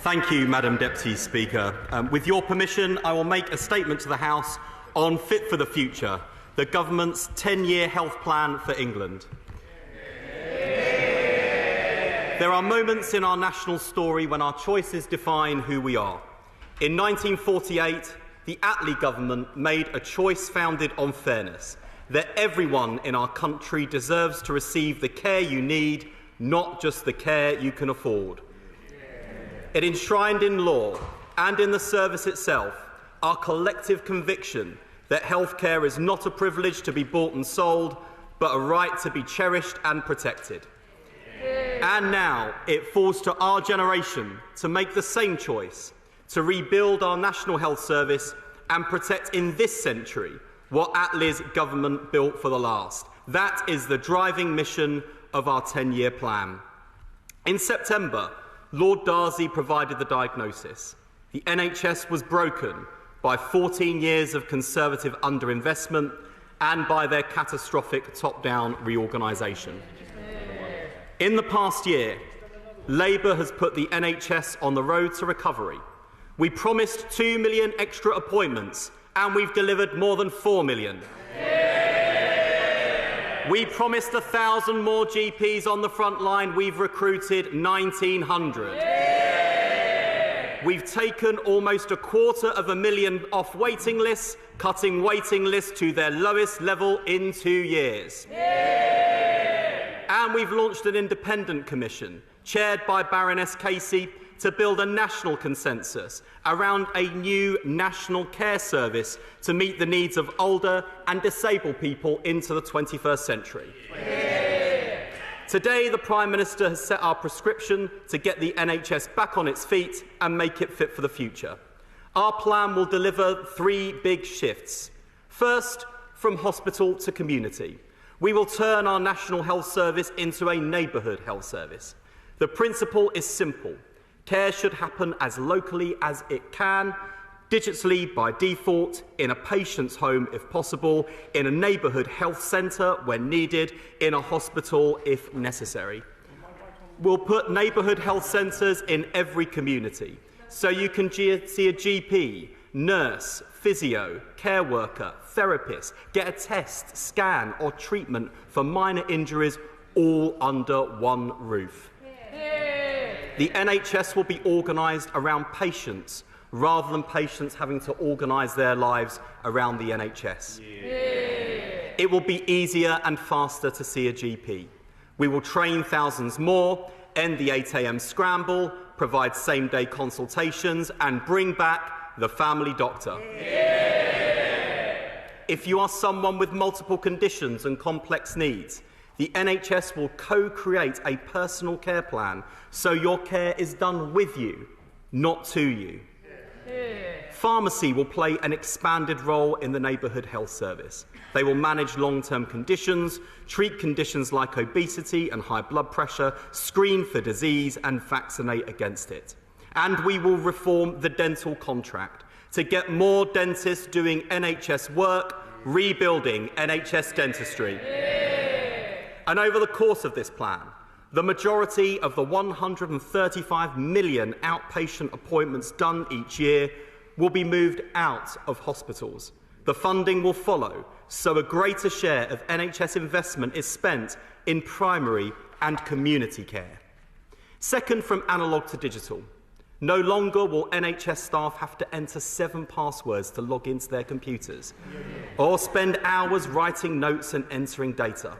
Thank you, Madam Deputy Speaker. With your permission, I will make a statement to the House on Fit for the Future, the Government's 10-year health plan for England. There are moments in our national story when our choices define who we are. In 1948, the Attlee government made a choice founded on fairness, that everyone in our country deserves to receive the care you need, not just the care you can afford. It enshrined in law and in the service itself our collective conviction that healthcare is not a privilege to be bought and sold, but a right to be cherished and protected. And now it falls to our generation to make the same choice, to rebuild our National Health Service and protect in this century what Attlee's government built for the last. That is the driving mission of our 10-year plan. In September, Lord Darzi provided the diagnosis. The NHS was broken by 14 years of Conservative underinvestment and by their catastrophic top-down reorganisation. In the past year, Labour has put the NHS on the road to recovery. We promised 2 million extra appointments, and we've delivered more than 4 million. We promised 1,000 more GPs on the front line. We've recruited 1,900. We've taken almost 250,000 off waiting lists, cutting waiting lists to their lowest level in 2 years. And we've launched an independent commission, chaired by Baroness Casey, to build a national consensus around a new national care service to meet the needs of older and disabled people into the 21st century. Today, the Prime Minister has set our prescription to get the NHS back on its feet and make it fit for the future. Our plan will deliver 3 big shifts. First, from hospital to community. We will turn our National Health Service into a neighbourhood health service. The principle is simple. Care should happen as locally as it can, digitally by default, in a patient's home if possible, in a neighbourhood health centre when needed, in a hospital if necessary. We'll put neighbourhood health centres in every community, so you can see a GP, nurse, physio, care worker, therapist, get a test, scan or treatment for minor injuries all under one roof. The NHS will be organised around patients rather than patients having to organise their lives around the NHS. It will be easier and faster to see a GP. We will train thousands more, end the 8 a.m. scramble, provide same-day consultations and bring back the family doctor. If you are someone with multiple conditions and complex needs, the NHS will co-create a personal care plan so your care is done with you, not to you. Pharmacy will play an expanded role in the neighbourhood health service. They will manage long-term conditions, treat conditions like obesity and high blood pressure, screen for disease and vaccinate against it. And we will reform the dental contract to get more dentists doing NHS work, rebuilding NHS dentistry. And over the course of this plan, the majority of the 135 million outpatient appointments done each year will be moved out of hospitals. The funding will follow, so a greater share of NHS investment is spent in primary and community care. Second, from analogue to digital. No longer will NHS staff have to enter 7 passwords to log into their computers, or spend hours writing notes and entering data.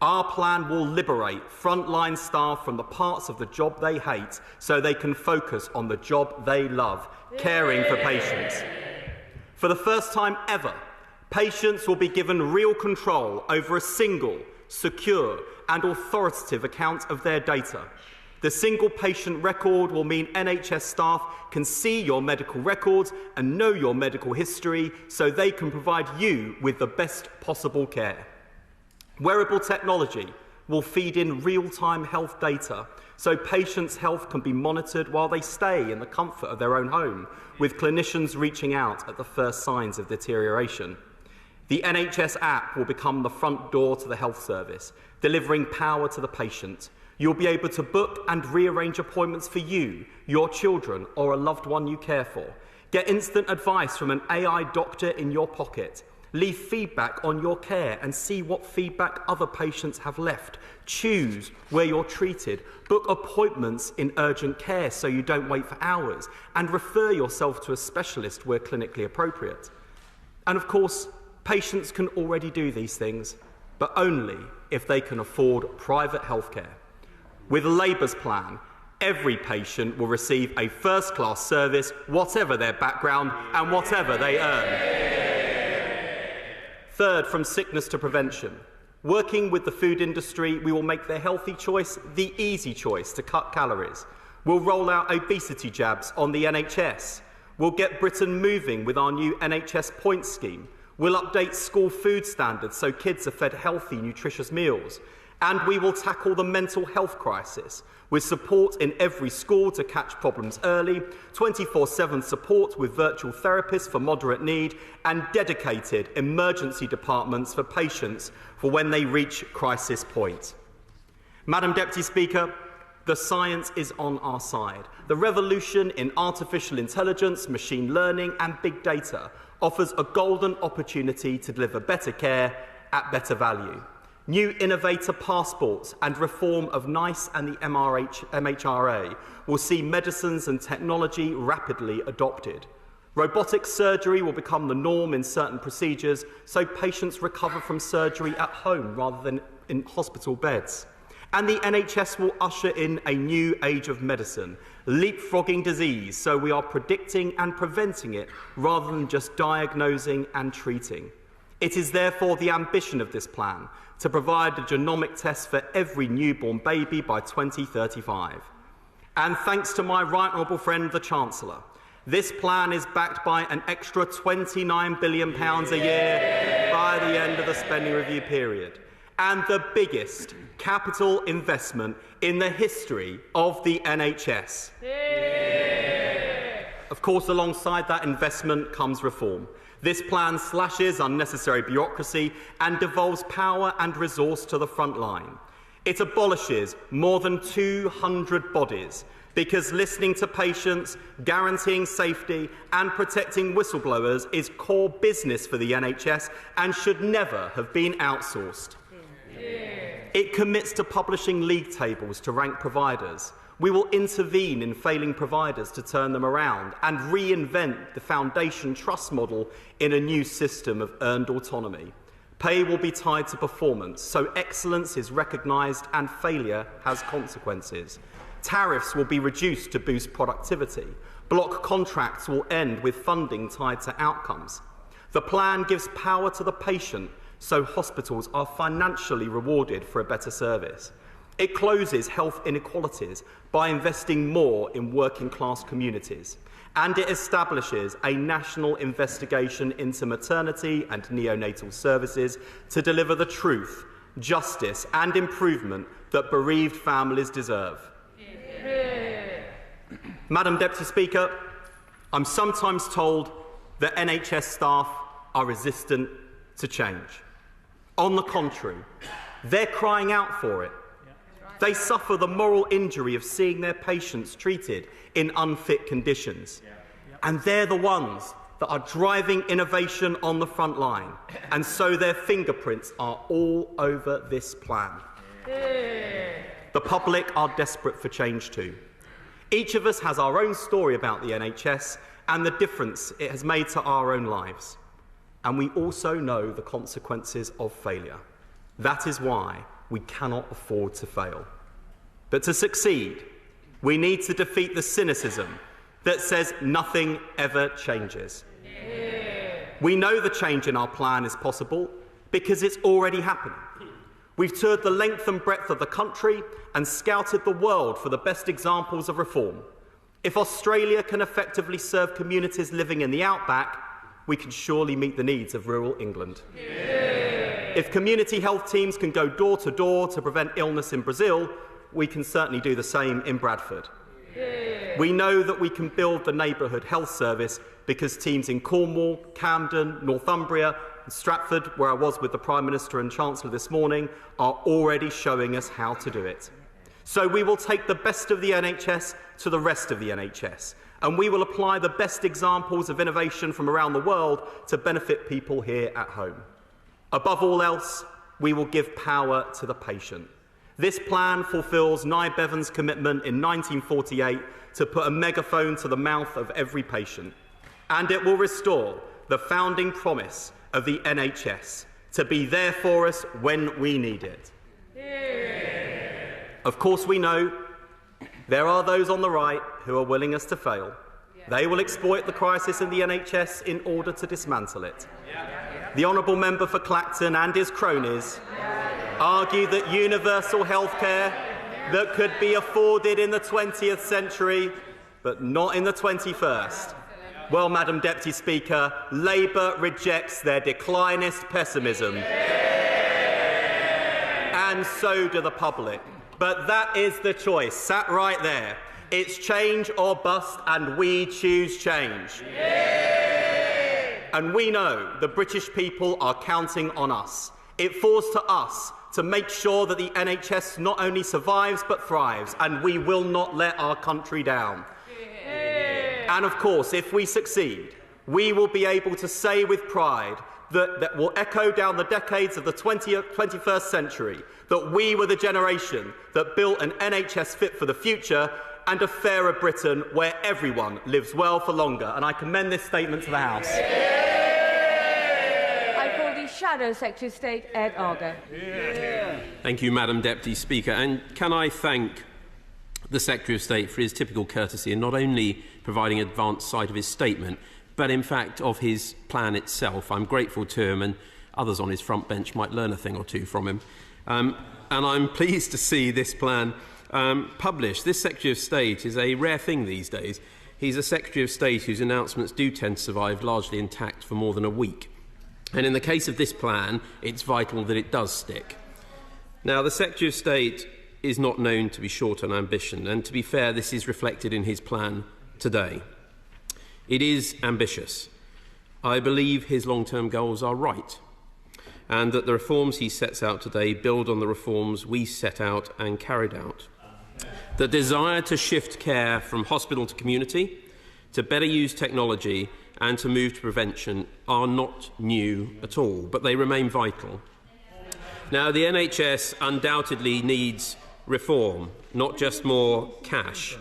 Our plan will liberate frontline staff from the parts of the job they hate so they can focus on the job they love, caring for patients. For the first time ever, patients will be given real control over a single, secure and authoritative account of their data. The single patient record will mean NHS staff can see your medical records and know your medical history so they can provide you with the best possible care. Wearable technology will feed in real-time health data so patients' health can be monitored while they stay in the comfort of their own home, with clinicians reaching out at the first signs of deterioration. The NHS app will become the front door to the health service, delivering power to the patient, You'll be able to book and rearrange appointments for you, your children, or a loved one you care for. Get instant advice from an AI doctor in your pocket. Leave feedback on your care and see what feedback other patients have left. Choose where you're treated. Book appointments in urgent care so you don't wait for hours. And refer yourself to a specialist where clinically appropriate. And of course, patients can already do these things, but only if they can afford private healthcare. With Labour's plan, every patient will receive a first-class service, whatever their background and whatever they earn. Third, from sickness to prevention. Working with the food industry, we will make the healthy choice the easy choice to cut calories. We'll roll out obesity jabs on the NHS. We'll get Britain moving with our new NHS points scheme. We'll update school food standards so kids are fed healthy, nutritious meals. And we will tackle the mental health crisis with support in every school to catch problems early, 24/7 support with virtual therapists for moderate need, and dedicated emergency departments for patients for when they reach crisis point. Madam Deputy Speaker, the science is on our side. The revolution in artificial intelligence, machine learning and big data offers a golden opportunity to deliver better care at better value. New innovator passports and reform of NICE and the MHRA will see medicines and technology rapidly adopted. Robotic surgery will become the norm in certain procedures so patients recover from surgery at home rather than in hospital beds. And the NHS will usher in a new age of medicine, leapfrogging disease so we are predicting and preventing it rather than just diagnosing and treating. It is therefore the ambition of this plan to provide a genomic test for every newborn baby by 2035. And thanks to my right honourable friend, the Chancellor, this plan is backed by an extra £29 billion a year by the end of the spending review period, and the biggest capital investment in the history of the NHS. Of course, alongside that investment comes reform. This plan slashes unnecessary bureaucracy and devolves power and resource to the front line. It abolishes more than 200 bodies because listening to patients, guaranteeing safety and protecting whistleblowers is core business for the NHS and should never have been outsourced. It commits to publishing league tables to rank providers. We will intervene in failing providers to turn them around and reinvent the foundation trust model in a new system of earned autonomy. Pay will be tied to performance, so excellence is recognised and failure has consequences. Tariffs will be reduced to boost productivity. Block contracts will end with funding tied to outcomes. The plan gives power to the patient, so hospitals are financially rewarded for a better service. It closes health inequalities by investing more in working-class communities. And it establishes a national investigation into maternity and neonatal services to deliver the truth, justice and improvement that bereaved families deserve. Madam Deputy Speaker, I'm sometimes told that NHS staff are resistant to change. On the contrary, they're crying out for it. They suffer the moral injury of seeing their patients treated in unfit conditions. And they're the ones that are driving innovation on the front line. And so their fingerprints are all over this plan. The public are desperate for change too. Each of us has our own story about the NHS and the difference it has made to our own lives. And we also know the consequences of failure. That is why we cannot afford to fail. But to succeed, we need to defeat the cynicism that says nothing ever changes. We know the change in our plan is possible because it's already happening. We've toured the length and breadth of the country and scouted the world for the best examples of reform. If Australia can effectively serve communities living in the outback, we can surely meet the needs of rural England. If community health teams can go door to door to prevent illness in Brazil, we can certainly do the same in Bradford. We know that we can build the neighbourhood health service because teams in Cornwall, Camden, Northumbria and Stratford, where I was with the Prime Minister and Chancellor this morning, are already showing us how to do it. So we will take the best of the NHS to the rest of the NHS, and we will apply the best examples of innovation from around the world to benefit people here at home. Above all else, we will give power to the patient. This plan fulfills Nye Bevan's commitment in 1948 to put a megaphone to the mouth of every patient. And it will restore the founding promise of the NHS to be there for us when we need it. Yeah. Of course, we know there are those on the right who are willing us to fail. They will exploit the crisis in the NHS in order to dismantle it. The Honourable Member for Clacton and his cronies argue that universal healthcare that could be afforded in the 20th century, but not in the 21st. Well, Madam Deputy Speaker, Labour rejects their declinist pessimism. And so do the public. But that is the choice, sat right there. It's change or bust, and we choose change. And we know the British people are counting on us. It falls to us to make sure that the NHS not only survives but thrives, and we will not let our country down. And of course, if we succeed, we will be able to say with pride that will echo down the decades of the 21st century that we were the generation that built an NHS fit for the future and a fairer Britain where everyone lives well for longer. And I commend this statement to the House. I call the Shadow Secretary of State, Ed Argo. Thank you, Madam Deputy Speaker. And can I thank the Secretary of State for his typical courtesy in not only providing an advance sight of his statement, but in fact of his plan itself. I'm grateful to him, and others on his front bench might learn a thing or two from him. And I'm pleased to see this plan published. This Secretary of State is a rare thing these days. He's a Secretary of State whose announcements do tend to survive largely intact for more than a week. And in the case of this plan, it's vital that it does stick. Now, the Secretary of State is not known to be short on ambition, and to be fair, this is reflected in his plan today. It is ambitious. I believe his long-term goals are right, and that the reforms he sets out today build on the reforms we set out and carried out. The desire to shift care from hospital to community, to better use technology and to move to prevention are not new at all, but they remain vital. Now, the NHS undoubtedly needs reform, not just more cash.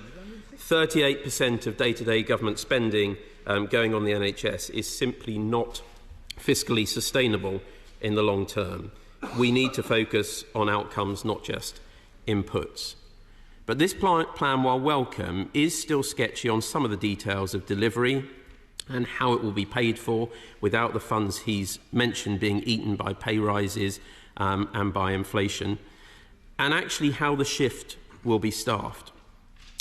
38% of day-to-day government spending going on the NHS is simply not fiscally sustainable in the long term. We need to focus on outcomes, not just inputs. But this plan, while welcome, is still sketchy on some of the details of delivery and how it will be paid for without the funds he's mentioned being eaten by pay rises and by inflation, and actually how the shift will be staffed.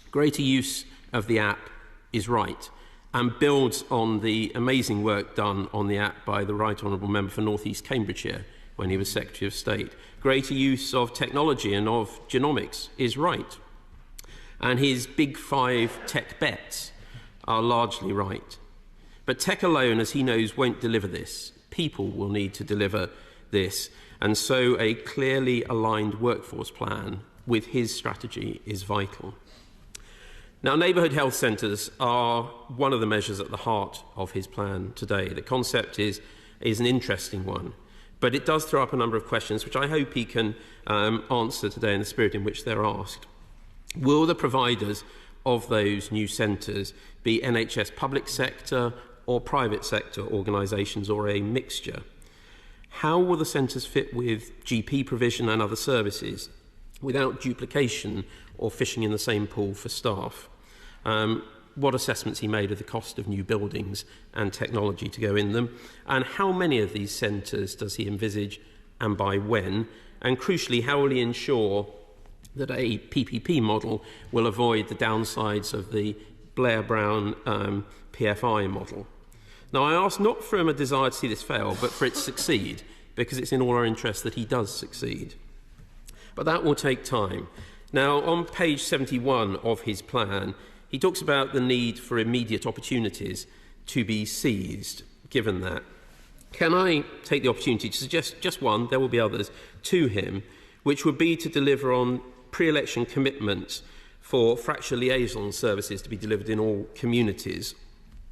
Greater use of the app is right and builds on the amazing work done on the app by the Right Honourable Member for North East Cambridgeshire when he was Secretary of State. Greater use of technology and of genomics is right. And his big 5 tech bets are largely right. But tech alone, as he knows, won't deliver this. People will need to deliver this. And so a clearly aligned workforce plan with his strategy is vital. Now, neighbourhood health centres are one of the measures at the heart of his plan today. The concept is an interesting one, but it does throw up a number of questions which I hope he can answer today in the spirit in which they're asked. Will the providers of those new centres be NHS public sector or private sector organisations, or a mixture? How will the centres fit with GP provision and other services without duplication or fishing in the same pool for staff? What assessments he made of the cost of new buildings and technology to go in them, and how many of these centres does he envisage and by when? And crucially, how will he ensure that a PPP model will avoid the downsides of the Blair-Brown PFI model? Now, I ask not from a desire to see this fail, but for it to succeed, because it's in all our interest that he does succeed. But that will take time. Now, on page 71 of his plan, he talks about the need for immediate opportunities to be seized, given that. Can I take the opportunity to suggest just one, there will be others, to him, which would be to deliver on pre-election commitments for fracture liaison services to be delivered in all communities,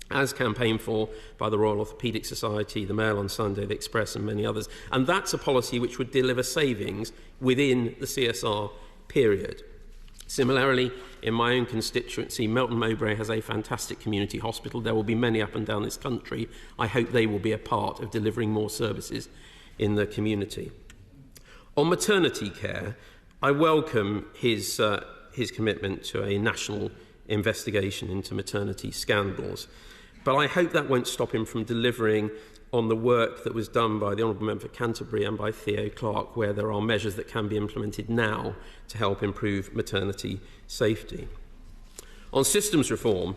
as campaigned for by the Royal Orthopaedic Society, the Mail on Sunday, the Express and many others. And that's a policy which would deliver savings within the CSR period. Similarly, in my own constituency, Melton Mowbray has a fantastic community hospital. There will be many up and down this country. I hope they will be a part of delivering more services in the community. On maternity care, I welcome his commitment to a national investigation into maternity scandals. But I hope that won't stop him from delivering on the work that was done by the Honourable Member for Canterbury and by Theo Clarke, where there are measures that can be implemented now to help improve maternity safety. On systems reform,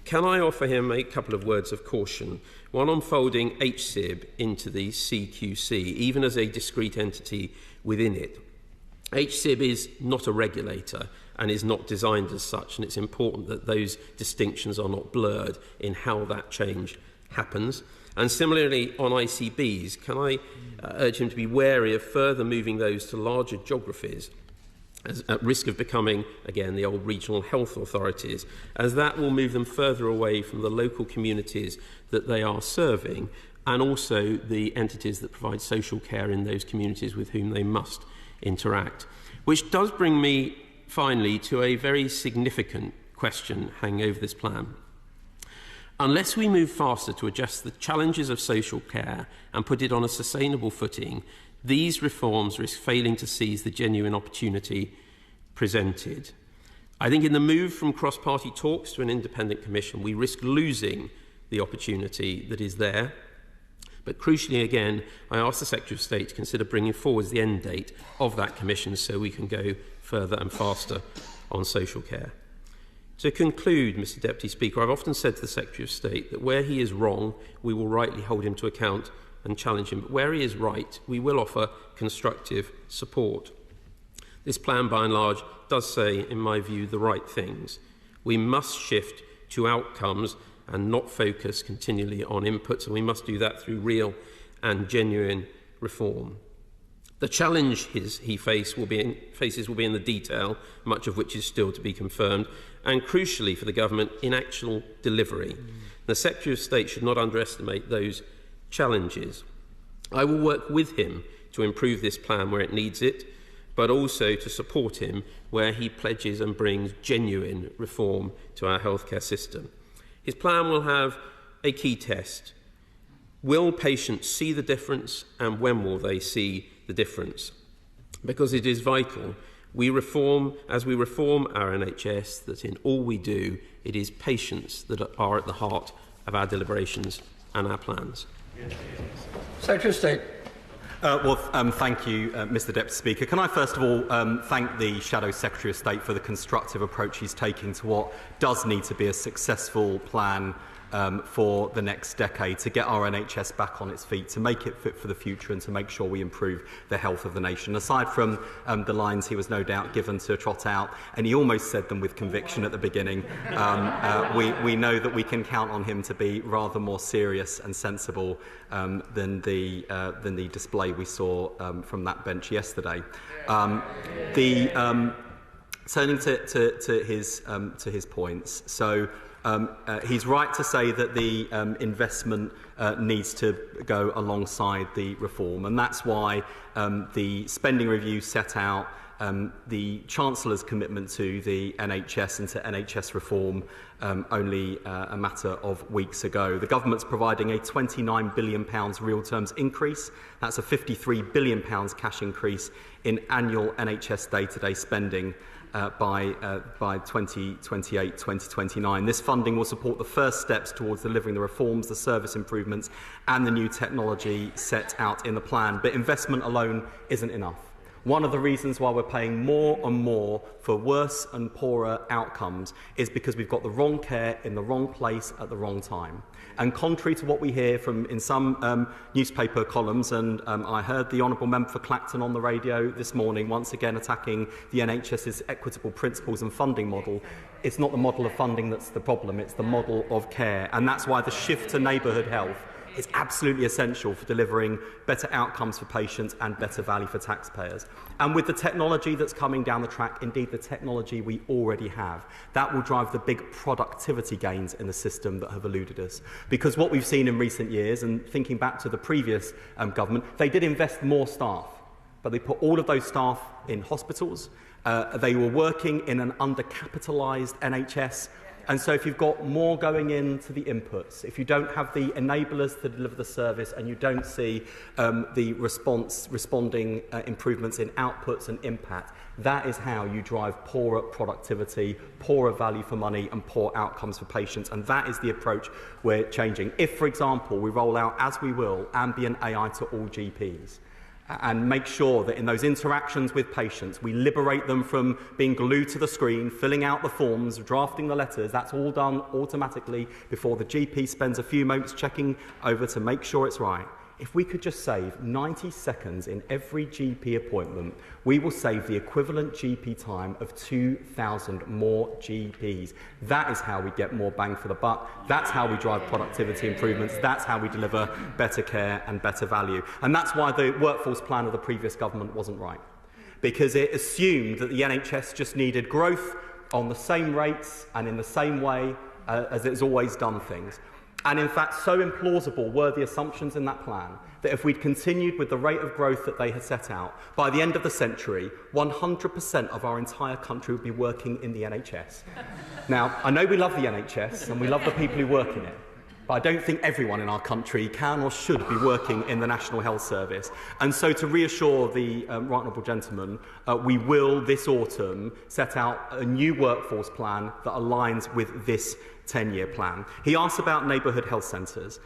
can I offer him a couple of words of caution? One on folding HSIB into the CQC, even as a discrete entity within it. HSIB is not a regulator and is not designed as such, and it's important that those distinctions are not blurred in how that change happens. And similarly on ICBs, can I urge him to be wary of further moving those to larger geographies at risk of becoming, again, the old regional health authorities, as that will move them further away from the local communities that they are serving and also the entities that provide social care in those communities with whom they must interact. Which does bring me, finally, to a very significant question hanging over this plan. Unless we move faster to address the challenges of social care and put it on a sustainable footing, these reforms risk failing to seize the genuine opportunity presented. I think in the move from cross-party talks to an independent commission, we risk losing the opportunity that is there. But crucially, again, I ask the Secretary of State to consider bringing forward the end date of that commission so we can go further and faster on social care. To conclude, Mr Deputy Speaker, I've often said to the Secretary of State that where he is wrong, we will rightly hold him to account and challenge him. But where he is right, we will offer constructive support. This plan, by and large, does say, in my view, the right things. We must shift to outcomes and not focus continually on inputs, and we must do that through real and genuine reform. The challenge he faces will be in the detail, much of which is still to be confirmed, and crucially for the government, in actual delivery. The Secretary of State should not underestimate those challenges. I will work with him to improve this plan where it needs it, but also to support him where he pledges and brings genuine reform to our healthcare system. His plan will have a key test. Will patients see the difference, and when will they see the difference? Because it is vital as we reform our NHS, that in all we do, it is patients that are at the heart of our deliberations and our plans. Secretary of State. Thank you, Mr Deputy Speaker. Can I first of all thank the Shadow Secretary of State for the constructive approach he's taking to what does need to be a successful plan for the next decade to get our NHS back on its feet, to make it fit for the future and to make sure we improve the health of the nation. Aside from the lines he was no doubt given to trot out, and he almost said them with conviction at the beginning, we know that we can count on him to be rather more serious and sensible than the display we saw from that bench yesterday. Turning to his points, so he's right to say that the investment needs to go alongside the reform, and that's why the spending review set out the Chancellor's commitment to the NHS and to NHS reform only a matter of weeks ago. The government's providing a £29 billion real terms increase. That's a £53 billion cash increase in annual NHS day-to-day spending by 2028-2029. This funding will support the first steps towards delivering the reforms, the service improvements and the new technology set out in the plan. But investment alone isn't enough. One of the reasons why we're paying more and more for worse and poorer outcomes is because we've got the wrong care in the wrong place at the wrong time. And contrary to what we hear from in some newspaper columns, and I heard the Honourable Member for Clacton on the radio this morning once again attacking the NHS's equitable principles and funding model, it's not the model of funding that's the problem, it's the model of care. And that's why the shift to neighbourhood health is absolutely essential for delivering better outcomes for patients and better value for taxpayers. And with the technology that's coming down the track, indeed the technology we already have, that will drive the big productivity gains in the system that have eluded us. Because what we've seen in recent years, and thinking back to the previous government, they did invest more staff, but they put all of those staff in hospitals. They were working in an undercapitalised NHS. And so if you've got more going into the inputs, if you don't have the enablers to deliver the service and you don't see the responding improvements in outputs and impact, that is how you drive poorer productivity, poorer value for money and poor outcomes for patients. And that is the approach we're changing. If, for example, we roll out, as we will, ambient AI to all GPs, and make sure that in those interactions with patients, we liberate them from being glued to the screen, filling out the forms, drafting the letters. That's all done automatically before the GP spends a few moments checking over to make sure it's right. If we could just save 90 seconds in every GP appointment, we will save the equivalent GP time of 2,000 more GPs. That is how we get more bang for the buck. That's how we drive productivity improvements. That's how we deliver better care and better value. And that's why the workforce plan of the previous government wasn't right, because it assumed that the NHS just needed growth on the same rates and in the same way as it's always done things. And in fact, so implausible were the assumptions in that plan that if we'd continued with the rate of growth that they had set out, by the end of the century, 100% of our entire country would be working in the NHS. Now, I know we love the NHS and we love the people who work in it, but I don't think everyone in our country can or should be working in the National Health Service. And so to reassure the right honourable gentleman, we will this autumn set out a new workforce plan that aligns with this 10-year plan. He asked about neighbourhood health centres.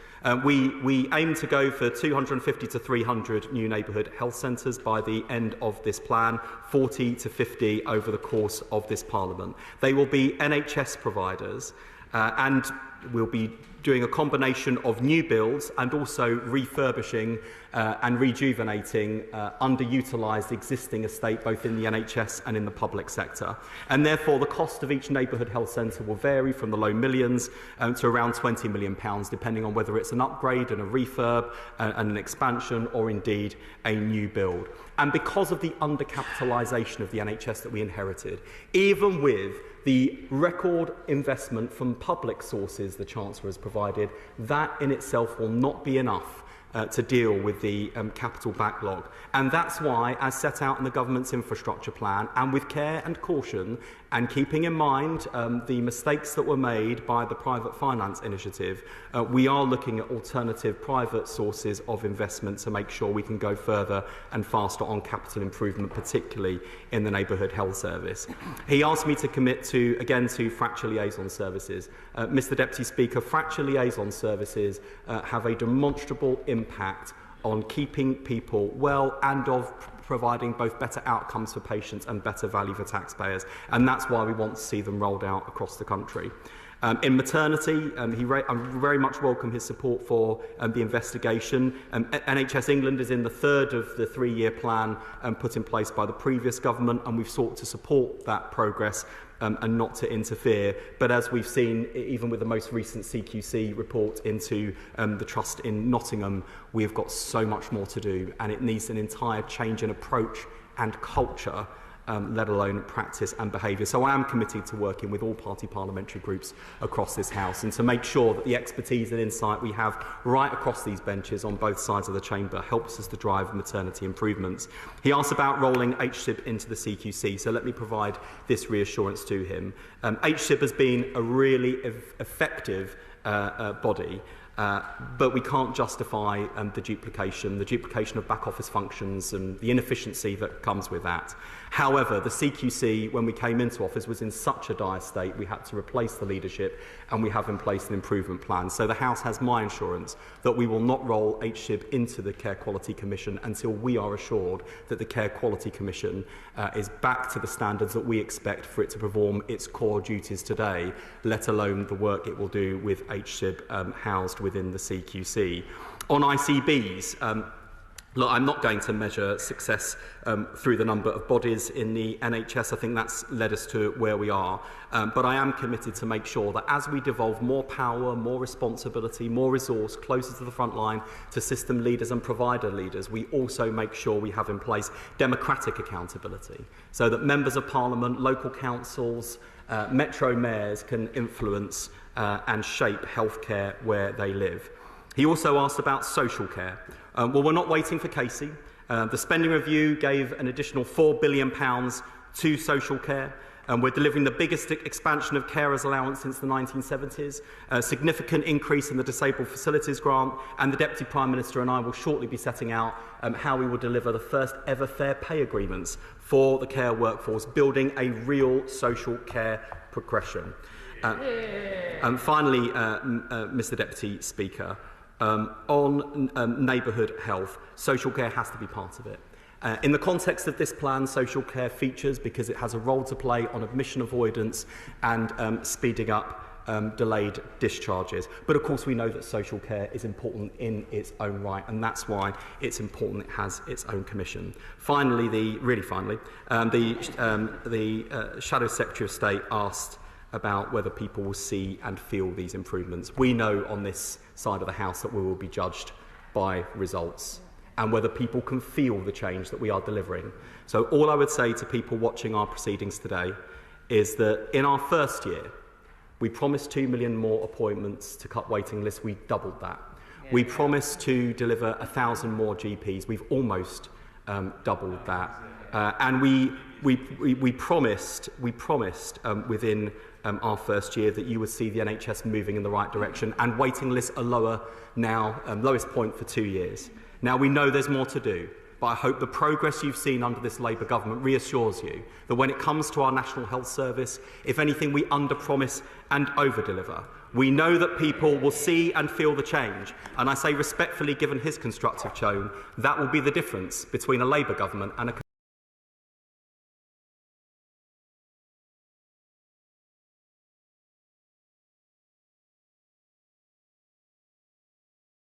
We aim to go for 250 to 300 new neighbourhood health centres by the end of this plan, 40 to 50 over the course of this Parliament. They will be NHS providers and we'll be doing a combination of new builds and also refurbishing and rejuvenating underutilised existing estate both in the NHS and in the public sector. And therefore the cost of each neighbourhood health centre will vary from the low millions to around £20 million, depending on whether it's an upgrade and a refurb and an expansion or indeed a new build. And because of the undercapitalisation of the NHS that we inherited, even with the record investment from public sources the Chancellor has provided, that in itself will not be enough to deal with the capital backlog. And that's why, as set out in the government's infrastructure plan, and with care and caution, and keeping in mind the mistakes that were made by the private finance initiative, we are looking at alternative private sources of investment to make sure we can go further and faster on capital improvement, particularly in the neighbourhood health service. He asked me to commit to, again, to fracture liaison services. Mr Deputy Speaker, fracture liaison services have a demonstrable impact on keeping people well and of providing both better outcomes for patients and better value for taxpayers. And that's why we want to see them rolled out across the country. In maternity, I very much welcome his support for the investigation. NHS England is in the third of the 3-year plan put in place by the previous government, and we've sought to support that progress and not to interfere. But as we've seen, even with the most recent CQC report into the trust in Nottingham, we've got so much more to do, and it needs an entire change in approach and culture, let alone practice and behaviour. So I am committed to working with all party parliamentary groups across this House and to make sure that the expertise and insight we have right across these benches on both sides of the chamber helps us to drive maternity improvements. He asked about rolling HSIB into the CQC, so let me provide this reassurance to him. HSIB has been a really effective body. But we can't justify the duplication of back office functions and the inefficiency that comes with that. However, the CQC, when we came into office, was in such a dire state we had to replace the leadership, and we have in place an improvement plan. So the House has my assurance that we will not roll HSIB into the Care Quality Commission until we are assured that the Care Quality Commission is back to the standards that we expect for it to perform its core duties today, let alone the work it will do with HSIB housed within the CQC. On ICBs, Look, I'm not going to measure success through the number of bodies in the NHS. I think that's led us to where we are. But I am committed to make sure that as we devolve more power, more responsibility, more resource closer to the front line to system leaders and provider leaders, we also make sure we have in place democratic accountability so that members of parliament, local councils, metro mayors can influence and shape healthcare where they live. He also asked about social care. Well, we're not waiting for Casey. The spending review gave an additional £4 billion to social care. We're delivering the biggest expansion of carers allowance since the 1970s, a significant increase in the disabled facilities grant, and the Deputy Prime Minister and I will shortly be setting out how we will deliver the first ever fair pay agreements for the care workforce, building a real social care progression. And finally, Mr Deputy Speaker, on neighbourhood health, social care has to be part of it. In the context of this plan, social care features because it has a role to play on admission avoidance and speeding up delayed discharges. But of course we know that social care is important in its own right, and that's why it's important it has its own commission. Finally, the Shadow Secretary of State asked about whether people will see and feel these improvements. We know on this side of the House that we will be judged by results and whether people can feel the change that we are delivering. So all I would say to people watching our proceedings today is that in our first year, we promised 2 million more appointments to cut waiting lists. We doubled that. We promised to deliver 1,000 more GPs. We've almost doubled that. And we promised within our first year that you would see the NHS moving in the right direction, and waiting lists are lower now, lowest point for 2 years. Now we know there's more to do, but I hope the progress you've seen under this Labour government reassures you that when it comes to our National Health Service, if anything, we under-promise and over-deliver. We know that people will see and feel the change, and I say respectfully, given his constructive tone, that will be the difference between a Labour government and a